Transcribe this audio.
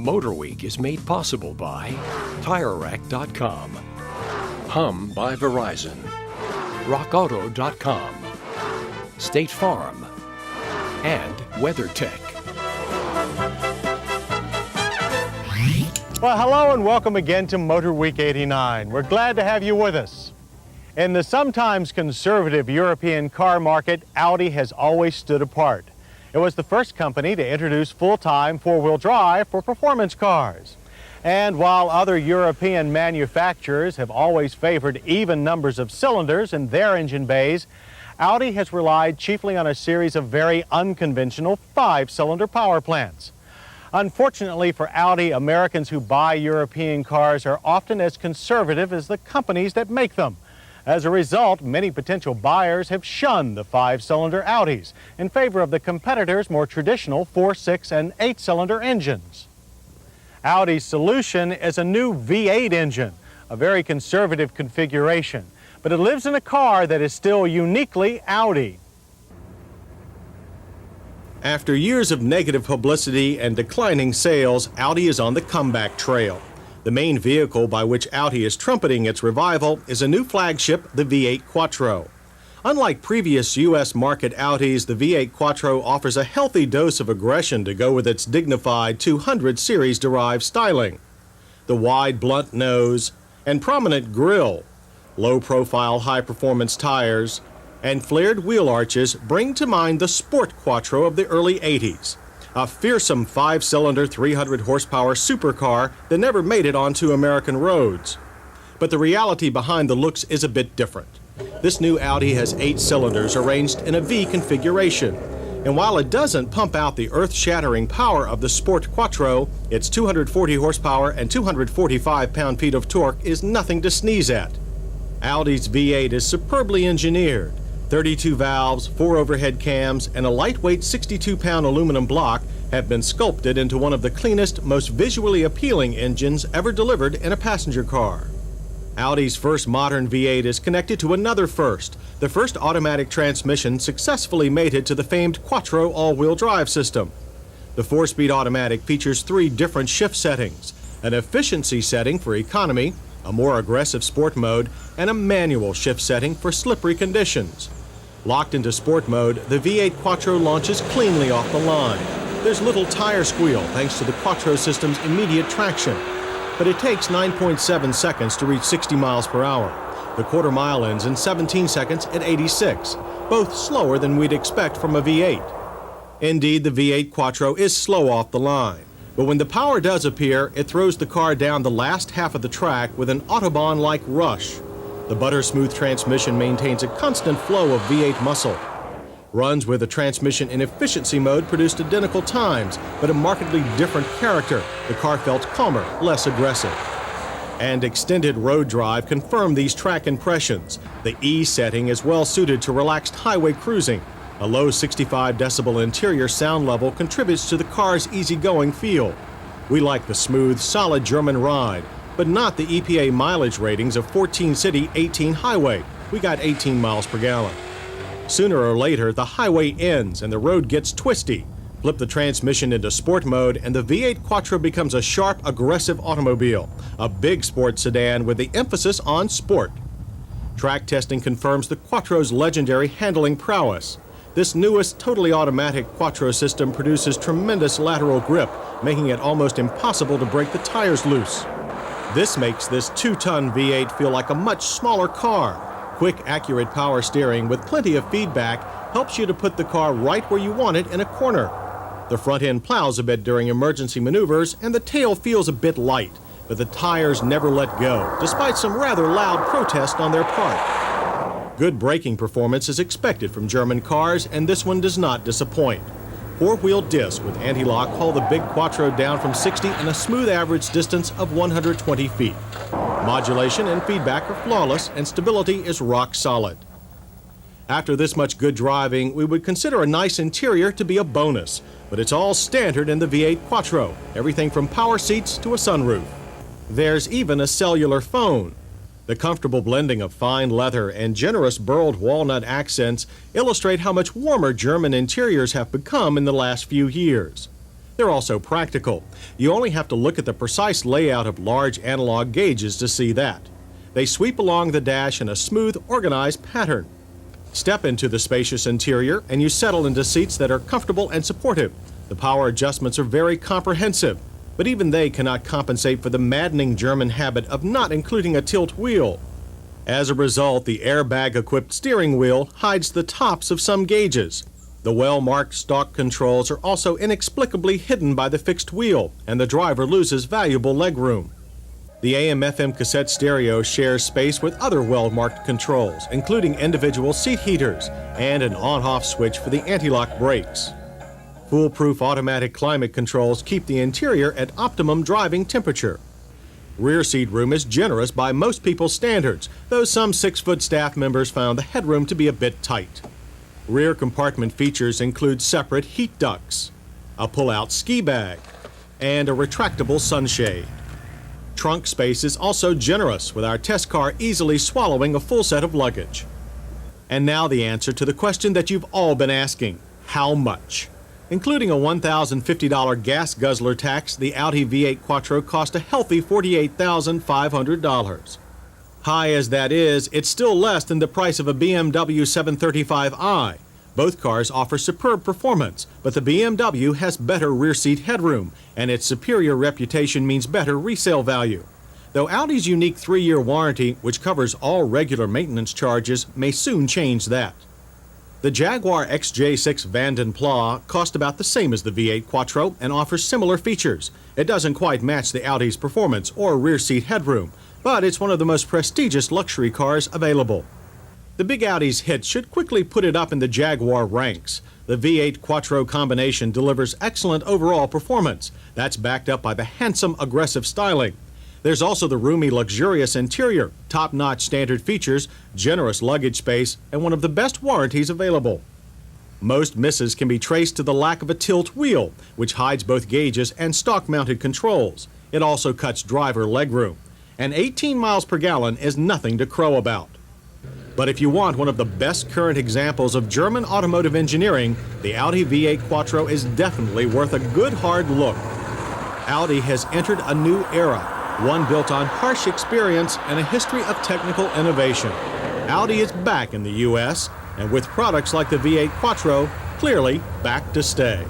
Motor Week is made possible by TireRack.com, Hum by Verizon, RockAuto.com, State Farm, and WeatherTech. Well, hello and welcome again to Motor Week 89. We're glad to have you with us. In the sometimes conservative European car market, Audi has always stood apart. It was the first company to introduce full-time four-wheel drive for performance cars. And while other European manufacturers have always favored even numbers of cylinders in their engine bays, Audi has relied chiefly on a series of very unconventional five-cylinder power plants. Unfortunately for Audi, Americans who buy European cars are often as conservative as the companies that make them. As a result, many potential buyers have shunned the five-cylinder Audis in favor of the competitors' more traditional 4-, 6-, and 8-cylinder engines. Audi's solution is a new V8 engine, a very conservative configuration, but it lives in a car that is still uniquely Audi. After years of negative publicity and declining sales, Audi is on the comeback trail. The main vehicle by which Audi is trumpeting its revival is a new flagship, the V8 Quattro. Unlike previous U.S. market Audis, the V8 Quattro offers a healthy dose of aggression to go with its dignified 200 series-derived styling. The wide, blunt nose and prominent grille, low-profile, high-performance tires, and flared wheel arches bring to mind the Sport Quattro of the early 80s. A fearsome five-cylinder, 300-horsepower supercar that never made it onto American roads. But the reality behind the looks is a bit different. This new Audi has 8 cylinders arranged in a V configuration. And while it doesn't pump out the earth-shattering power of the Sport Quattro, its 240 horsepower and 245 pound-feet of torque is nothing to sneeze at. Audi's V8 is superbly engineered. 32 valves, 4 overhead cams, and a lightweight 62-pound aluminum block have been sculpted into one of the cleanest, most visually appealing engines ever delivered in a passenger car. Audi's first modern V8 is connected to another first. The first automatic transmission successfully mated to the famed Quattro all-wheel drive system. The 4-speed automatic features 3 different shift settings, an efficiency setting for economy, a more aggressive sport mode, and a manual shift setting for slippery conditions. Locked into sport mode, the V8 Quattro launches cleanly off the line. There's little tire squeal thanks to the Quattro system's immediate traction. But it takes 9.7 seconds to reach 60 miles per hour. The quarter mile ends in 17 seconds at 86, both slower than we'd expect from a V8. Indeed, the V8 Quattro is slow off the line. But when the power does appear, it throws the car down the last half of the track with an Autobahn-like rush. The butter-smooth transmission maintains a constant flow of V8 muscle. Runs with the transmission in efficiency mode produced identical times, but a markedly different character. The car felt calmer, less aggressive. And extended road drive confirmed these track impressions. The E setting is well suited to relaxed highway cruising. A low 65 decibel interior sound level contributes to the car's easygoing feel. We like the smooth, solid German ride, but not the EPA mileage ratings of 14 city, 18 highway. We got 18 miles per gallon. Sooner or later, the highway ends and the road gets twisty. Flip the transmission into sport mode and the V8 Quattro becomes a sharp, aggressive automobile, a big sports sedan with the emphasis on sport. Track testing confirms the Quattro's legendary handling prowess. This newest, totally automatic Quattro system produces tremendous lateral grip, making it almost impossible to break the tires loose. This makes this 2-ton V8 feel like a much smaller car. Quick, accurate power steering with plenty of feedback helps you to put the car right where you want it in a corner. The front end plows a bit during emergency maneuvers, and the tail feels a bit light, but the tires never let go, despite some rather loud protest on their part. Good braking performance is expected from German cars, and this one does not disappoint. 4-wheel disc with anti-lock haul the big Quattro down from 60 in a smooth average distance of 120 feet. Modulation and feedback are flawless, and stability is rock solid. After this much good driving, we would consider a nice interior to be a bonus, but it's all standard in the V8 Quattro, everything from power seats to a sunroof. There's even a cellular phone. The comfortable blending of fine leather and generous burled walnut accents illustrate how much warmer German interiors have become in the last few years. They're also practical. You only have to look at the precise layout of large analog gauges to see that. They sweep along the dash in a smooth, organized pattern. Step into the spacious interior and you settle into seats that are comfortable and supportive. The power adjustments are very comprehensive, but even they cannot compensate for the maddening German habit of not including a tilt wheel. As a result, the airbag-equipped steering wheel hides the tops of some gauges. The well-marked stock controls are also inexplicably hidden by the fixed wheel, and the driver loses valuable legroom. The AM/FM cassette stereo shares space with other well-marked controls, including individual seat heaters and an on-off switch for the anti-lock brakes. Foolproof automatic climate controls keep the interior at optimum driving temperature. Rear seat room is generous by most people's standards, though some 6-foot staff members found the headroom to be a bit tight. Rear compartment features include separate heat ducts, a pull-out ski bag, and a retractable sunshade. Trunk space is also generous, with our test car easily swallowing a full set of luggage. And now the answer to the question that you've all been asking: how much? Including a $1,050 gas guzzler tax, the Audi V8 Quattro cost a healthy $48,500. High as that is, it's still less than the price of a BMW 735i. Both cars offer superb performance, but the BMW has better rear seat headroom, and its superior reputation means better resale value. Though Audi's unique 3-year warranty, which covers all regular maintenance charges, may soon change that. The Jaguar XJ6 Vanden Plas cost about the same as the V8 Quattro and offers similar features. It doesn't quite match the Audi's performance or rear seat headroom, but it's one of the most prestigious luxury cars available. The big Audi's hit should quickly put it up in the Jaguar ranks. The V8 Quattro combination delivers excellent overall performance. That's backed up by the handsome, aggressive styling. There's also the roomy, luxurious interior, top-notch standard features, generous luggage space, and one of the best warranties available. Most misses can be traced to the lack of a tilt wheel, which hides both gauges and stock-mounted controls. It also cuts driver legroom. And 18 miles per gallon is nothing to crow about. But if you want one of the best current examples of German automotive engineering, the Audi V8 Quattro is definitely worth a good hard look. Audi has entered a new era, one built on harsh experience and a history of technical innovation. Audi is back in the U.S., and with products like the V8 Quattro, clearly back to stay.